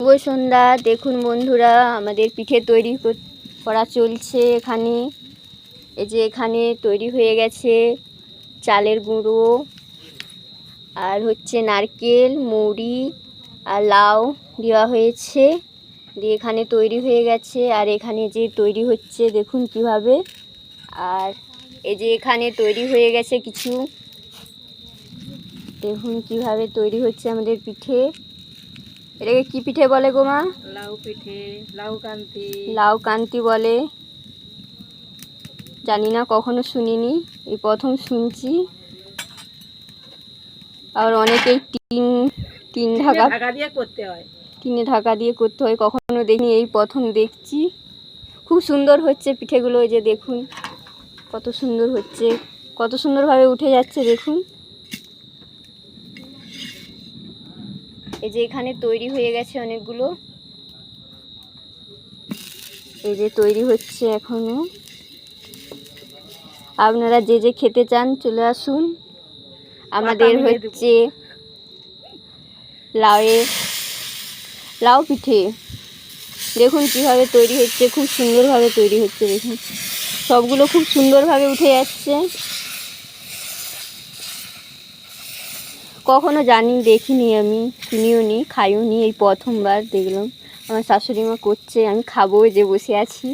শুভ সন্ধ্যা। দেখুন বন্ধুরা, আমাদের পিঠে তৈরি করা চলছে এখানে। এই যে এখানে তৈরি হয়ে গেছে চালের গুঁড়ো আর হচ্ছে নারকেল, মৌরি আর লাউ দেওয়া হয়েছে, দিয়ে এখানে তৈরি হয়ে গেছে। আর এখানে যে তৈরি হচ্ছে দেখুন কিভাবে। আর এই যে এখানে তৈরি হয়ে গেছে কিছু, দেখুন কিভাবে তৈরি হচ্ছে আমাদের পিঠে। এটাকে কি পিঠে বলে গো মা? লাউ পিঠে, লাউ কান্তি। লাউ কান্তি বলে। জানি না, কখনো শুনিনি, এই প্রথম শুনছি। আর অনেকেই টিন ঢাকা দিয়ে করতে হয়, টিনে ঢাকা দিয়ে করতে হয়, কখনো দেখিনি, এই প্রথম দেখছি। খুব সুন্দর হচ্ছে পিঠেগুলো। এই যে দেখুন কত সুন্দর হচ্ছে, কত সুন্দরভাবে উঠে যাচ্ছে দেখুন। এই যে এখানে তৈরি হয়ে গেছে অনেকগুলো, এই যে তৈরি হচ্ছে এখনো। আপনারা যে যে খেতে চান চলে আসুন। আমাদের হচ্ছে লাউ পিঠে, দেখুন কিভাবে তৈরি হচ্ছে, খুব সুন্দরভাবে তৈরি হচ্ছে দেখুন। সবগুলো খুব সুন্দরভাবে উঠে যাচ্ছে। কখনো দেখিনি, আমি শুনিও নি, খাইও নি, এই প্রথমবার দেখলাম। আমার শাশুড়ি মা করছে, আমি খাবো, যে বসে আছি।